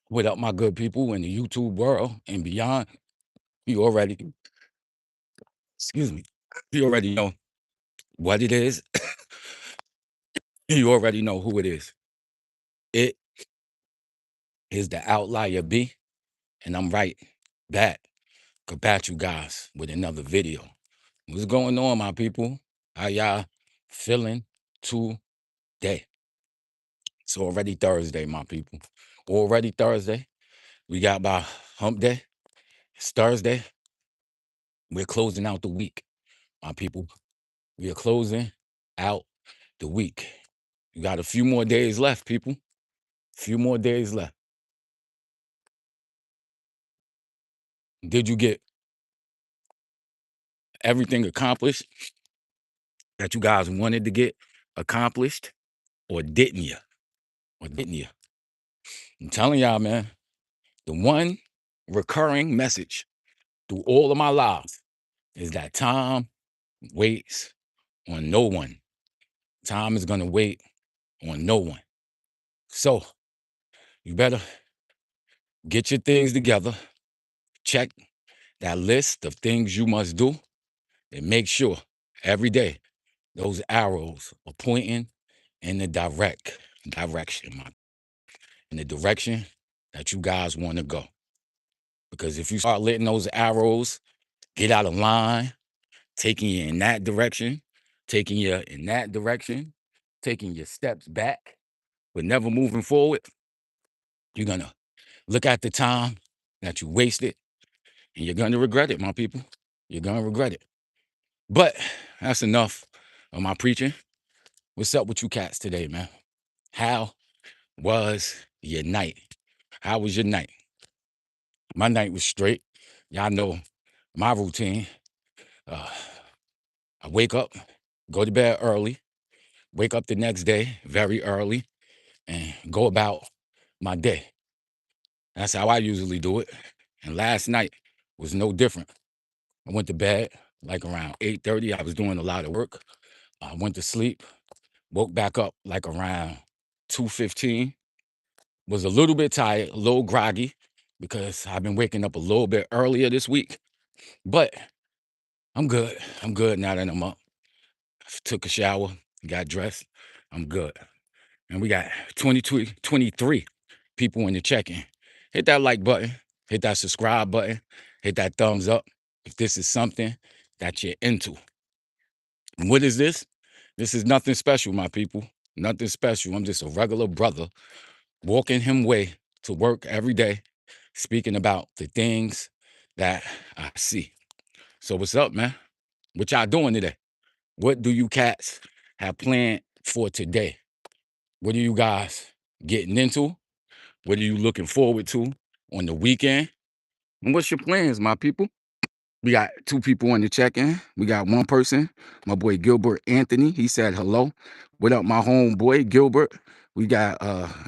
What up, my good people in the YouTube world and beyond? You already, excuse me, you already know what it is. You already know who it is. It is the Outlier B, and I'm right back at you guys with another video. What's going on, my people? How y'all feeling today? It's already Thursday, my people. Already Thursday. We got about hump day. It's Thursday. We're closing out the week, my people. We are closing out the week. You got a few more days left, people. A few more days left. Did you get everything accomplished that you guys wanted to get accomplished, or didn't you? Or didn't you? I'm telling y'all, man, the one recurring message through all of my lives is that time waits on no one. Time is gonna wait on no one. So you better get your things together, check that list of things you must do, and make sure every day those arrows are pointing in the direction, in the direction that you guys want to go. Because if you start letting those arrows get out of line, taking you in that direction, taking you in that direction, taking your steps back, but never moving forward, you're gonna look at the time that you wasted, and you're gonna regret it, my people. You're gonna regret it. But that's enough of my preaching. What's up with you cats today, man? How was your night? How was your night? My night was straight. Y'all know my routine. Uh, I wake up, go to bed early, wake up the next day very early, and go about my day. That's how I usually do it. And last night was no different. I went to bed like around 8:30. I was doing a lot of work. I went to sleep, woke back up like around 2:15. Was a little bit tired, a little groggy, because I've been waking up a little bit earlier this week. But I'm good. I'm good now that I'm up. Took a shower, got dressed. I'm good. And we got 23 people in the check-in. Hit that like button, hit that subscribe button, hit that thumbs up if this is something that you're into. And what is this? This is nothing special, my people. Nothing special. I'm just a regular brother walking him way to work every day, speaking about the things that I see. So what's up, man? What y'all doing today? What do you cats have planned for today? What are you guys getting into? What are you looking forward to on the weekend? And what's your plans, my people? We got two people on the check-in. We got one person, my boy Gilbert Anthony. He said hello. What up, my homeboy Gilbert? We got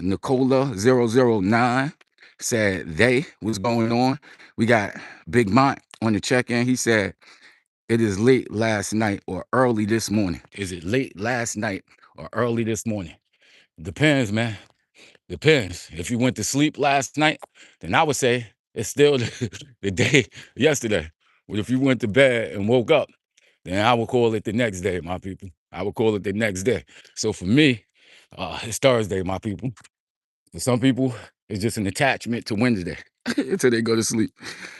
Nicola009 said what's going on? We got Big Mont on the check-in. He said it is late last night or early this morning. Is it late last night or early this morning? Depends, man. Depends. If you went to sleep last night, then I would say it's still the day yesterday. But if you went to bed and woke up, then I would call it the next day, my people. I would call it the next day. So for me, it's Thursday, my people. For some people, it's just an attachment to Wednesday until they go to sleep.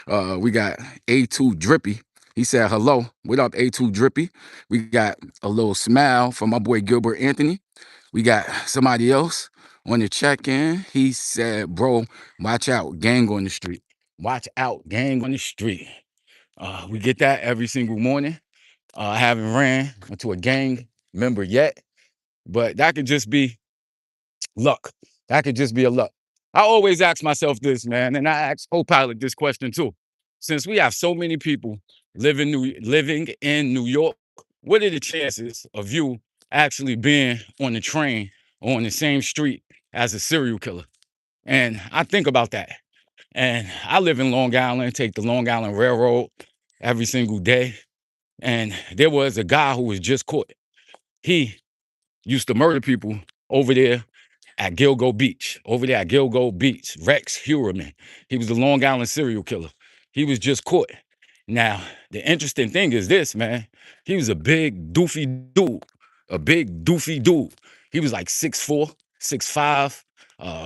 We got A2 Drippy. He said hello. What up, A2 Drippy? We got a little smile from my boy Gilbert Anthony. We got somebody else on the check-in. He said, bro, watch out, gang on the street. Watch out, gang on the street. We get that every single morning. I haven't ran into a gang member yet, but that could just be luck. That could just be a luck. I always ask myself this, man, and I ask Copilot this question too. Since we have so many people living in New York, what are the chances of you actually being on the train or on the same street as a serial killer? And I think about that. And I live in Long Island, take the Long Island Railroad every single day. And there was a guy who was just caught. He used to murder people over there at Gilgo Beach, over there at Gilgo Beach. Rex Heuermann. He was the Long Island serial killer. He was just caught. Now, the interesting thing is this, man. He was a big, doofy dude. A big, doofy dude. He was like 6'4", 6'5",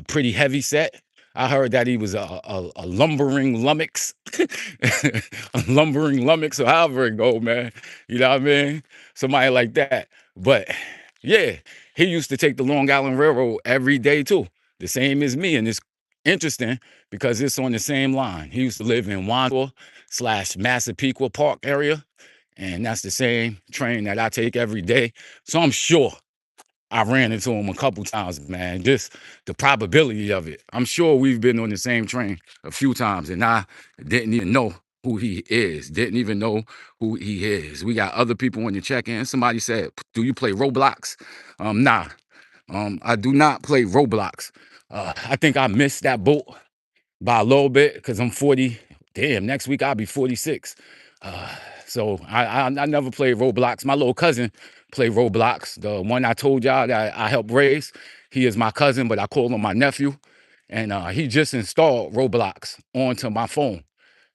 pretty heavy set. I heard that he was a lumbering lummox, a lumbering lummox, or however it go, man. You know what I mean? Somebody like that. But yeah, he used to take the Long Island Railroad every day too, the same as me. And it's interesting because it's on the same line. He used to live in Wandsworth/Massapequa Park area, and that's the same train that I take every day. So I'm sure I ran into him a couple times, man. Just the probability of it. I'm sure we've been on the same train a few times, and I didn't even know who he is. Didn't even know who he is. We got other people on the check-in. Somebody said, "Do you play Roblox?" Nah. I do not play Roblox. I think I missed that boat by a little bit because I'm 40. Damn, next week I'll be 46. So I never played Roblox. My little cousin played Roblox. The one I told y'all that I helped raise. He is my cousin, but I call him my nephew. And he just installed Roblox onto my phone.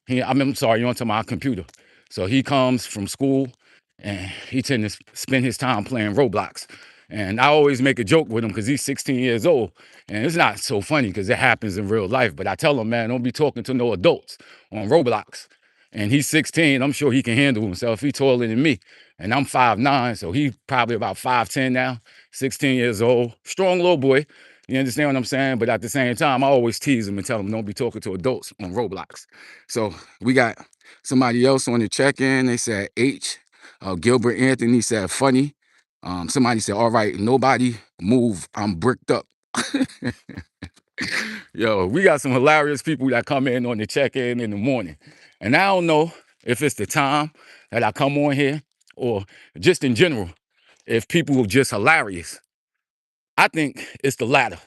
I'm sorry, onto my computer. So he comes from school and he tends to spend his time playing Roblox. And I always make a joke with him because he's 16 years old. And it's not so funny because it happens in real life. But I tell him, man, don't be talking to no adults on Roblox. And he's 16. I'm sure he can handle himself. He's taller than me. And I'm 5'9", so he's probably about 5'10" now, 16 years old. Strong little boy. You understand what I'm saying? But at the same time, I always tease him and tell him don't be talking to adults on Roblox. So we got somebody else on the check-in. They said H. Gilbert Anthony said funny. Somebody said, all right, nobody move. I'm bricked up. Yo, we got some hilarious people that come in on the check-in in the morning. And I don't know if it's the time that I come on here or just in general, if people are just hilarious. I think it's the latter,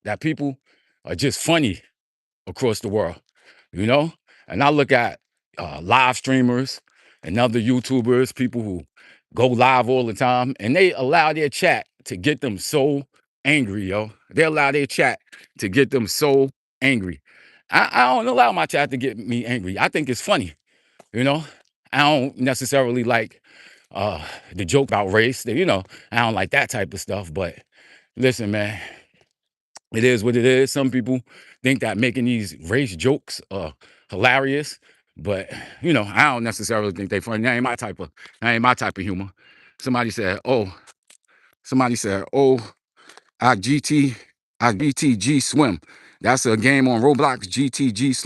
that people are just funny across the world, you know? And I look at live streamers and other YouTubers, people who go live all the time, and they allow their chat to get them so angry, yo. They allow their chat to get them so angry. I don't allow my chat to get me angry. I think it's funny, you know? I don't necessarily like the joke about race. You know, I don't like that type of stuff, but listen, man, it is what it is. Some people think that making these race jokes are hilarious, but you know, I don't necessarily think they funny. That ain't my type of humor. Somebody said, oh, I GTG Swim. That's a game on Roblox, GTG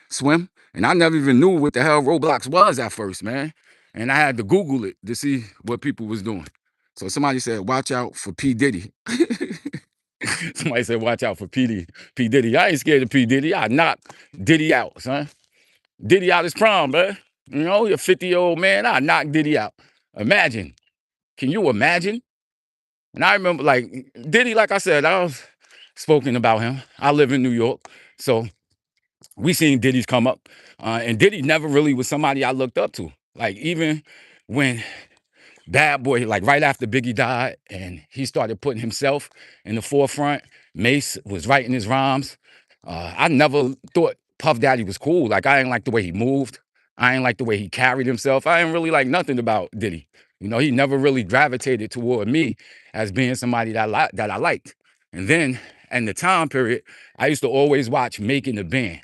Swim. And I never even knew what the hell Roblox was at first, man. And I had to Google it to see what people was doing. So somebody said, watch out for P. Diddy. Somebody said, watch out for P. Diddy. I ain't scared of P. Diddy. I knock Diddy out, son. Diddy out his prime, man. You know, you're a 50-year-old man. I knock Diddy out. Imagine. Can you imagine? And I remember, like, Diddy, like I said, I was spoken about him. I live in New York. So we seen Diddy's come up. And Diddy never really was somebody I looked up to. Like, even when Bad Boy, like right after Biggie died, and he started putting himself in the forefront. Mace was writing his rhymes. I never thought Puff Daddy was cool. Like, I didn't like the way he moved. I didn't like the way he carried himself. I didn't really like nothing about Diddy. You know, he never really gravitated toward me as being somebody that I liked. And then, in the time period, I used to always watch Making the Band.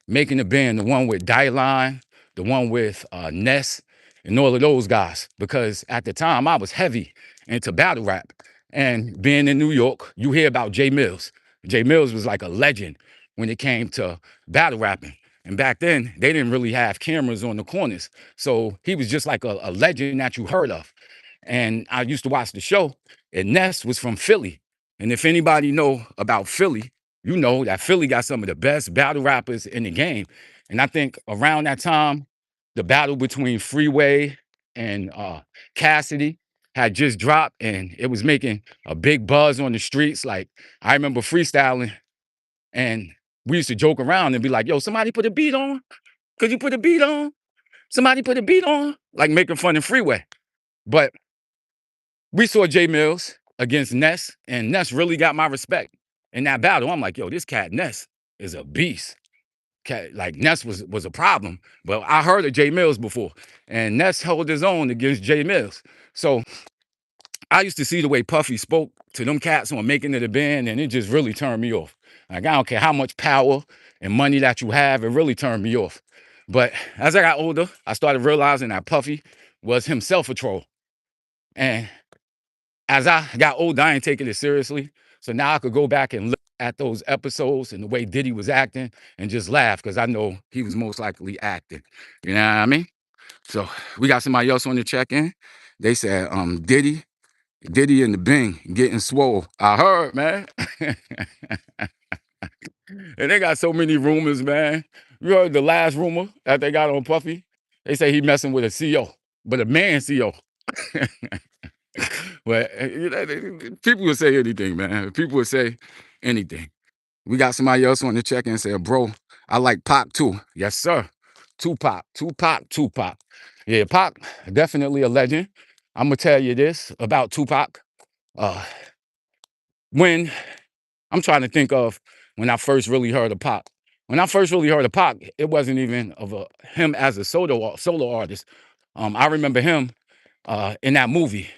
Making the Band, the one with Dyline, the one with Ness, and all of those guys, because at the time I was heavy into battle rap. And being in New York, you hear about Jay Mills. Jay Mills was like a legend when it came to battle rapping. And back then, they didn't really have cameras on the corners. So he was just like a legend that you heard of. And I used to watch the show, and Ness was from Philly. And if anybody know about Philly, you know that Philly got some of the best battle rappers in the game. And I think around that time, the battle between Freeway and Cassidy had just dropped, and it was making a big buzz on the streets. Like, I remember freestyling, and we used to joke around and be like, yo, somebody put a beat on? Could you put a beat on? Somebody put a beat on? Like, making fun of Freeway. But we saw Jay Mills against Ness, and Ness really got my respect. in that battle. I'm like, yo, this cat Ness is a beast. Cat, like Ness was a problem, but I heard of Jay Mills before, and Ness held his own against Jay Mills. So I used to see the way Puffy spoke to them cats on making it a band, and it just really turned me off. Like, I don't care how much power and money that you have, it really turned me off. But as I got older, I started realizing that Puffy was himself a troll. And as I got older, I ain't taking it seriously. So now I could go back and look at those episodes and the way Diddy was acting and just laugh because I know he was most likely acting. You know what I mean? So we got somebody else on the check-in. They said, Diddy and the Bing getting swole. I heard, man. And they got so many rumors, man. You heard the last rumor that they got on Puffy? They say he messing with a CEO, but a man CEO. But you know, people would say anything, man. People would say anything. We got somebody else on the check-in and said, bro, I like Pac too. Yes, sir. Tupac. Yeah, Pac, definitely a legend. I'm gonna tell you this about Tupac. Uh, when I'm trying to think of when I first really heard of Pac. When I first really heard of Pac, it wasn't even of him as a solo artist. I remember him in that movie.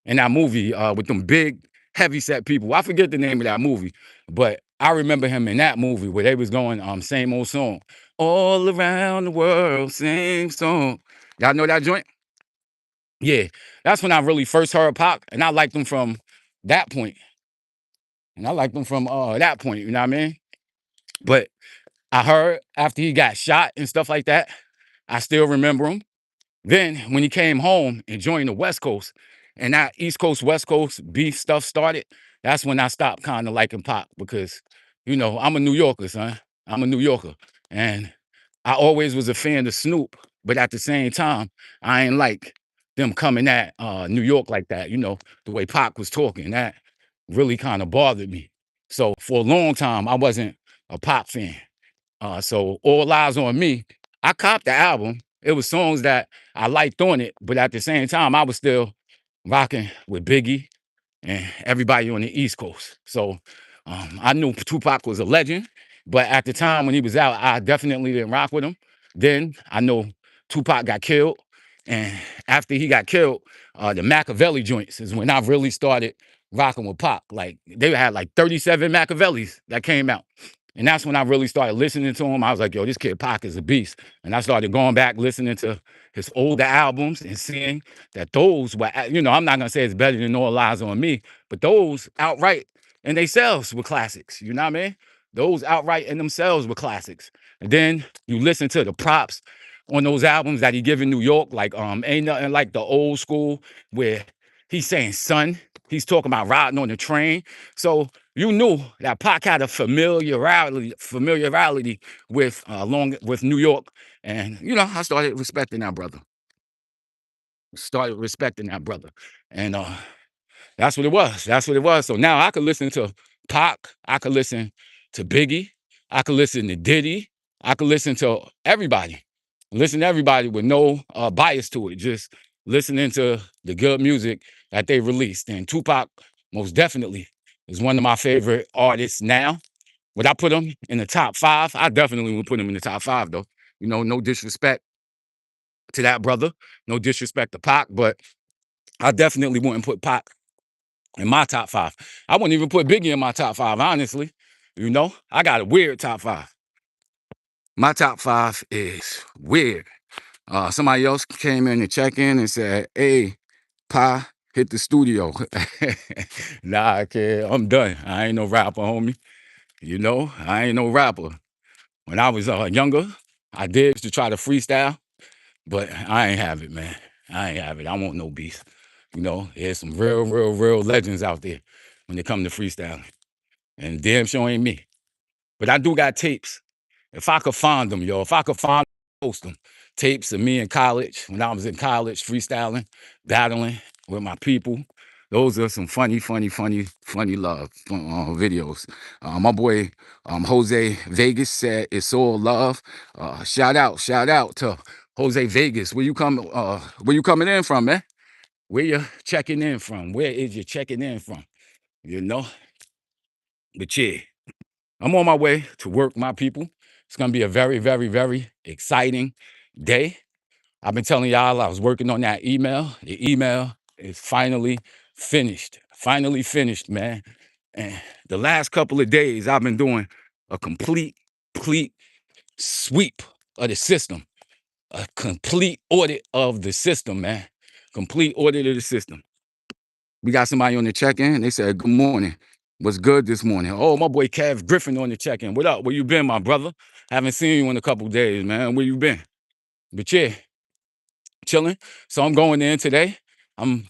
With them big, heavy set people. I forget the name of that movie, but I remember him in that movie where they was going same old song. All around the world, same song. Y'all know that joint? Yeah, that's when I really first heard Pac, and I liked him from that point. And I liked him from that point, you know what I mean? But I heard after he got shot and stuff like that, I still remember him. Then when he came home and joined the West Coast, and that East Coast, West Coast beef stuff started, that's when I stopped kind of liking Pac because, you know, I'm a New Yorker, son. I'm a New Yorker. And I always was a fan of Snoop, but at the same time, I ain't like them coming at New York like that, you know, the way Pac was talking. That really kind of bothered me. So for a long time, I wasn't a Pac fan. So All Eyes on Me, I copped the album. It was songs that I liked on it, but at the same time, I was still rocking with Biggie and everybody on the East Coast. So I knew Tupac was a legend, but at the time when he was out, I definitely didn't rock with him. Then I know Tupac got killed, and after he got killed, the Machiavelli joints is when I really started rocking with Pac. Like they had like 37 Machiavellis that came out. And that's when I really started listening to him. I was like, yo, this kid Pac is a beast. And I started going back, listening to his older albums and seeing that those were, you know, I'm not going to say it's better than All Eyes on Me, but those outright in themselves were classics. You know what I mean? Those outright in themselves were classics. And then you listen to the props on those albums that he give in New York, like ain't nothing like the old school where he's saying son. He's talking about riding on the train. So you knew that Pac had a familiarity with with New York. And you know, I started respecting that brother. And that's what it was. That's what it was. So now I could listen to Pac, I could listen to Biggie, I could listen to Diddy, I could listen to everybody. Listen to everybody with no bias to it. Just listening to the good music that they released. And Tupac, most definitely, is one of my favorite artists now. Would I put him in the top 5? I definitely would put him in the top 5, though. You know, no disrespect to that brother, no disrespect to Pac, but I definitely wouldn't put Pac in my top 5. I wouldn't even put Biggie in my top 5, honestly. You know, I got a weird top 5. My top 5 is weird. Somebody else came in and checked in and said, hey, Pa, hit the studio. Nah, kid, I'm done. I ain't no rapper, homie. You know, I ain't no rapper. When I was younger, I did used to try to freestyle, but I ain't have it, man. I ain't have it. I want no beef. You know, there's some real legends out there when it come to freestyling. And damn sure ain't me. But I do got tapes. If I could find them, yo, if I could find them, post them. Tapes of me in college, when I was in college, freestyling, battling with my people. Those are some funny love videos. My boy Jose Vegas said it's all love. Shout out to Jose Vegas. Where you coming in from, man? Where you checking in from? Where is you checking in from? You know? But yeah, I'm on my way to work, my people. It's gonna be a very, very, very exciting day. I've been telling y'all I was working on that email. The email is finally finished. Finally finished, man. And the last couple of days, I've been doing a complete sweep of the system, a complete audit of the system, man. Complete audit of the system. We got somebody on the check-in. They said, good morning. What's good this morning? Oh, my boy Kev Griffin on the check-in. What up? Where you been, my brother? Haven't seen you in a couple days, man. Where you been? But yeah, chilling. So I'm going in today. I'm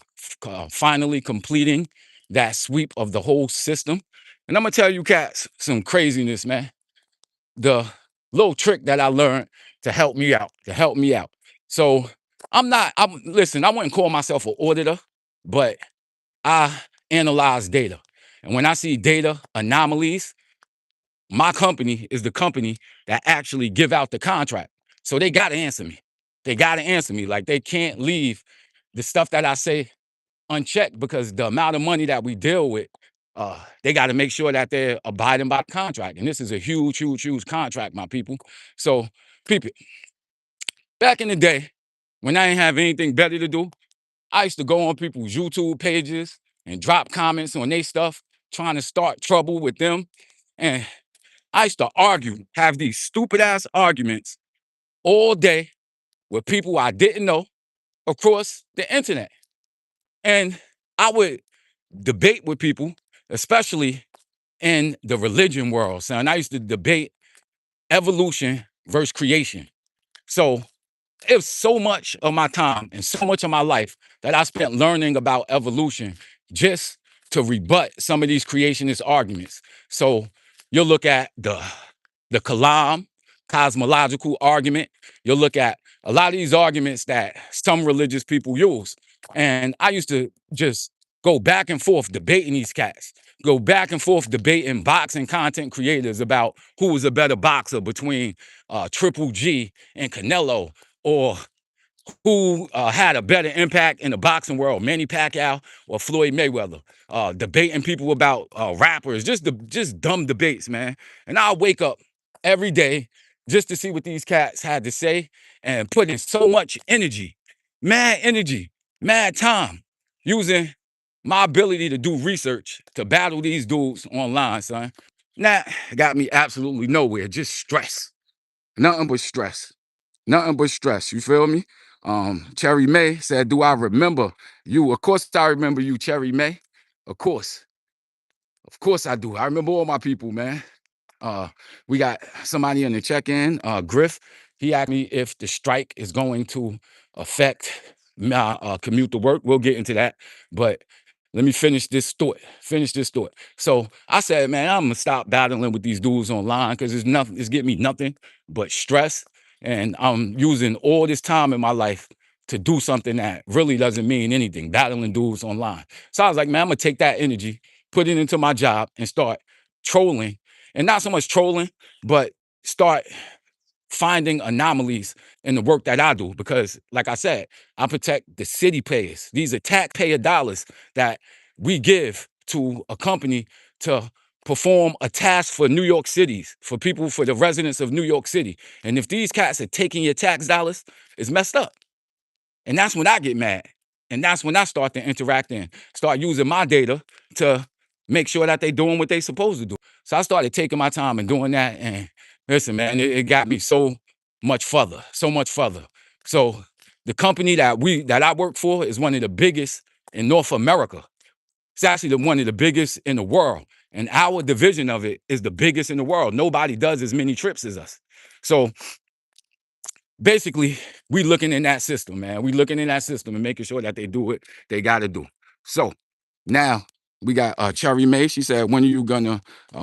finally completing that sweep of the whole system. And I'm going to tell you cats some craziness, man. The little trick that I learned to help me out, So listen, I wouldn't call myself an auditor, but I analyze data. And when I see data anomalies, my company is the company that actually give out the contract. So they got to answer me. They got to answer me. Like they can't leave the stuff that I say unchecked because the amount of money that we deal with, they got to make sure that they're abiding by the contract. And this is a huge contract, my people. So, people, back in the day, when I didn't have anything better to do, I used to go on people's YouTube pages and drop comments on their stuff, trying to start trouble with them. And I used to argue, have these stupid ass arguments all day with people I didn't know across the internet. And I would debate with people, especially in the religion world. Son, I used to debate evolution versus creation. So it was so much of my time and so much of my life that I spent learning about evolution just to rebut some of these creationist arguments. So you'll look at the Kalam cosmological argument. You'll look at a lot of these arguments that some religious people use. And I used to just go back and forth debating these cats, go back and forth debating boxing content creators about who was a better boxer between Triple G and Canelo, or who had a better impact in the boxing world, Manny Pacquiao or Floyd Mayweather. Debating people about rappers, just dumb debates, man. And I'll wake up every day just to see what these cats had to say and put in so much energy, mad time, using my ability to do research to battle these dudes online, son. That got me absolutely nowhere, just stress. Nothing but stress. Nothing but stress. You feel me? Cherry May said, do I remember you? Of course I remember you, Cherry May. Of course. Of course I do. I remember all my people, man. We got somebody in the check-in, Griff. He asked me if the strike is going to affect my commute to work. We'll get into that. But let me finish this thought. So I said, man, I'm gonna stop battling with these dudes online because it's getting me nothing but stress. And I'm using all this time in my life to do something that really doesn't mean anything, battling dudes online. So I was like, man, I'm gonna take that energy, put it into my job, and start trolling. And not so much trolling, but start finding anomalies in the work that I do. Because, like I said, I protect the city payers. These are taxpayer dollars that we give to a company to perform a task for New York Cities, for people, for the residents of New York City. And if these cats are taking your tax dollars, it's messed up. And that's when I get mad. And that's when I start to interact and start using my data to make sure that they're doing what they're supposed to do. So I started taking my time and doing that. And listen, man, it got me so much further, so much further. So the company that I work for is one of the biggest in North America. It's actually one of the biggest in the world. And our division of it is the biggest in the world. Nobody does as many trips as us. So basically, we looking in that system, man. We looking in that system and making sure that they do what they got to do. So now we got Cherry May. She said, when are you gonna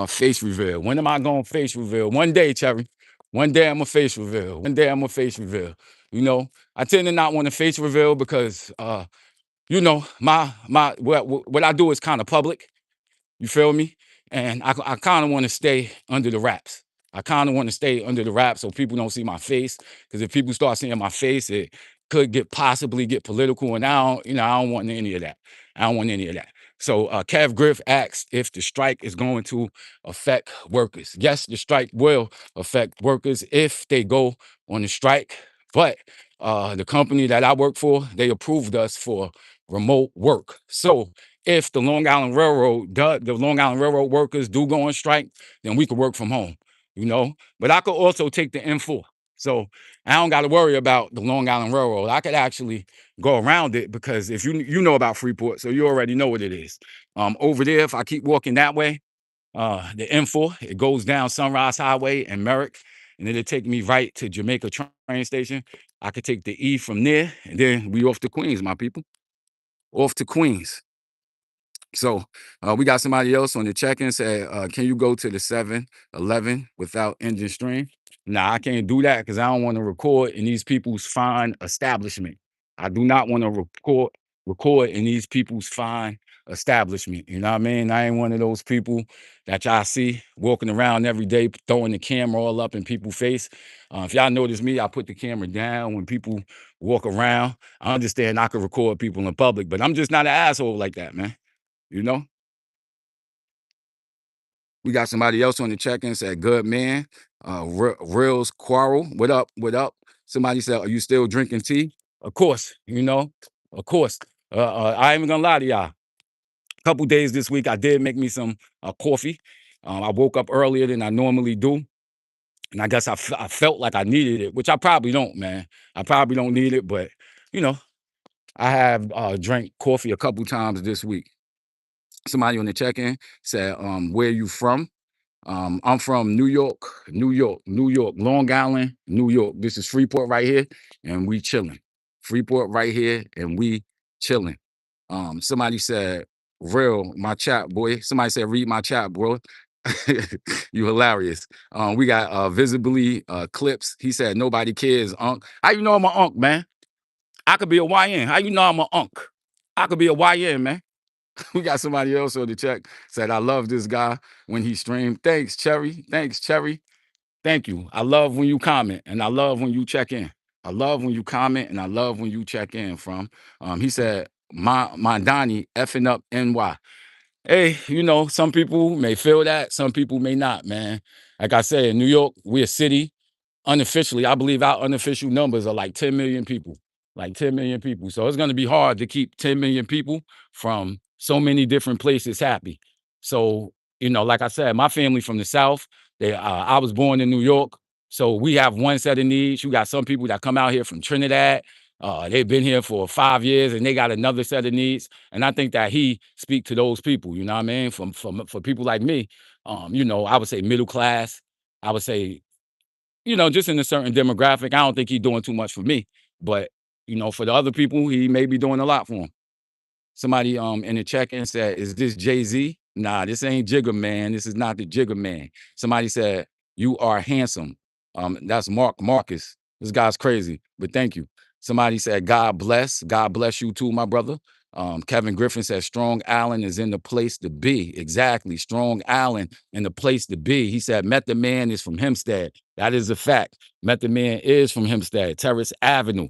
face reveal? When am I gonna face reveal? One day, Cherry. One day I'm gonna face reveal. One day I'm gonna face reveal. You know, I tend to not want to face reveal because you know, what I do is kind of public. You feel me? And I kind of want to stay under the wraps. I kind of want to stay under the wraps so people don't see my face. Because if people start seeing my face, it could possibly get political. And I don't want any of that. I don't want any of that. So Kev Griff asked if the strike is going to affect workers. Yes, the strike will affect workers if they go on the strike. But the company that I work for, they approved us for remote work. So if the Long Island Railroad, the Long Island Railroad workers do go on strike, then we could work from home, you know. But I could also take the M4. So I don't got to worry about the Long Island Railroad. I could actually go around it because if you know about Freeport, so you already know what it is. Over there, if I keep walking that way, the M4, it goes down Sunrise Highway and Merrick, and it'll take me right to Jamaica train station. I could take the E from there, and then we off to Queens, my people. Off to Queens. So we got somebody else on the check-in said, can you go to the 7-Eleven without engine stream? Nah, I can't do that because I don't want to record in these people's fine establishment. I do not want to record in these people's fine establishment. You know what I mean? I ain't one of those people that y'all see walking around every day, throwing the camera all up in people's face. If y'all notice me, I put the camera down when people walk around. I understand I can record people in public, but I'm just not an asshole like that, man. You know, we got somebody else on the check-in said, good man. Reels Quarrel, what up? What up? Somebody said, are you still drinking tea? Of course, you know, of course. I ain't even gonna lie to y'all. A couple days this week, I did make me some coffee. I woke up earlier than I normally do. And I guess I felt like I needed it, which I probably don't, man. I probably don't need it, but, you know, I have drank coffee a couple times this week. Somebody on the check-in said, where you from? I'm from New York, New York, New York, Long Island, New York. This is Freeport right here, and we chilling. Freeport right here, and we chilling. Somebody said, real, my chat, boy. Somebody said, read my chat, bro. You hilarious. We got visibly clips. He said, nobody cares, Unc. How you know I'm an Unc, man? I could be a YN. How you know I'm an Unc? I could be a YN, man. We got somebody else on the check said, I love this guy when he streamed. Thanks, Cherry. Thanks, Cherry. Thank you. I love when you comment and I love when you check in. I love when you comment and I love when you check in from. He said, my Donnie effing up NY. Hey, you know, some people may feel that, some people may not, man. Like I said, in New York, we're a city. Unofficially, I believe our unofficial numbers are like 10 million people, like 10 million people. So it's going to be hard to keep 10 million people from so many different places happy. So, you know, like I said, my family from the South, I was born in New York. So we have one set of needs. You got some people that come out here from Trinidad. They've been here for 5 years and they got another set of needs. And I think that he speak to those people, you know what I mean? For people like me, you know, I would say middle class. I would say, you know, just in a certain demographic. I don't think he's doing too much for me, but you know, for the other people, he may be doing a lot for them. Somebody in the check-in said, is this Jay-Z? Nah, this ain't Jigga Man. This is not the Jigga Man. Somebody said, you are handsome. That's Marcus. This guy's crazy, but thank you. Somebody said, God bless. God bless you too, my brother. Kevin Griffin said, Strong Allen is in the place to be. Exactly. Strong Allen in the place to be. He said, Method Man is from Hempstead. That is a fact. Method Man is from Hempstead. Terrace Avenue.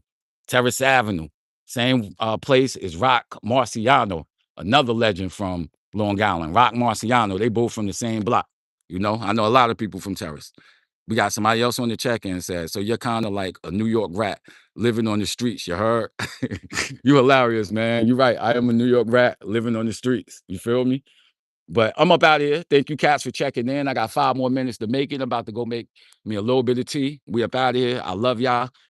Terrace Avenue. Same place is Rock Marciano, another legend from Long Island. Rock Marciano, they both from the same block. You know, I know a lot of people from Terrace. We got somebody else on the check-in said, so you're kind of like a New York rat living on the streets, you heard? You hilarious, man. You're right. I am a New York rat living on the streets. You feel me? But I'm up out of here. Thank you, cats, for checking in. I got 5 more minutes to make it. I'm about to go make me a little bit of tea. We up out of here. I love y'all.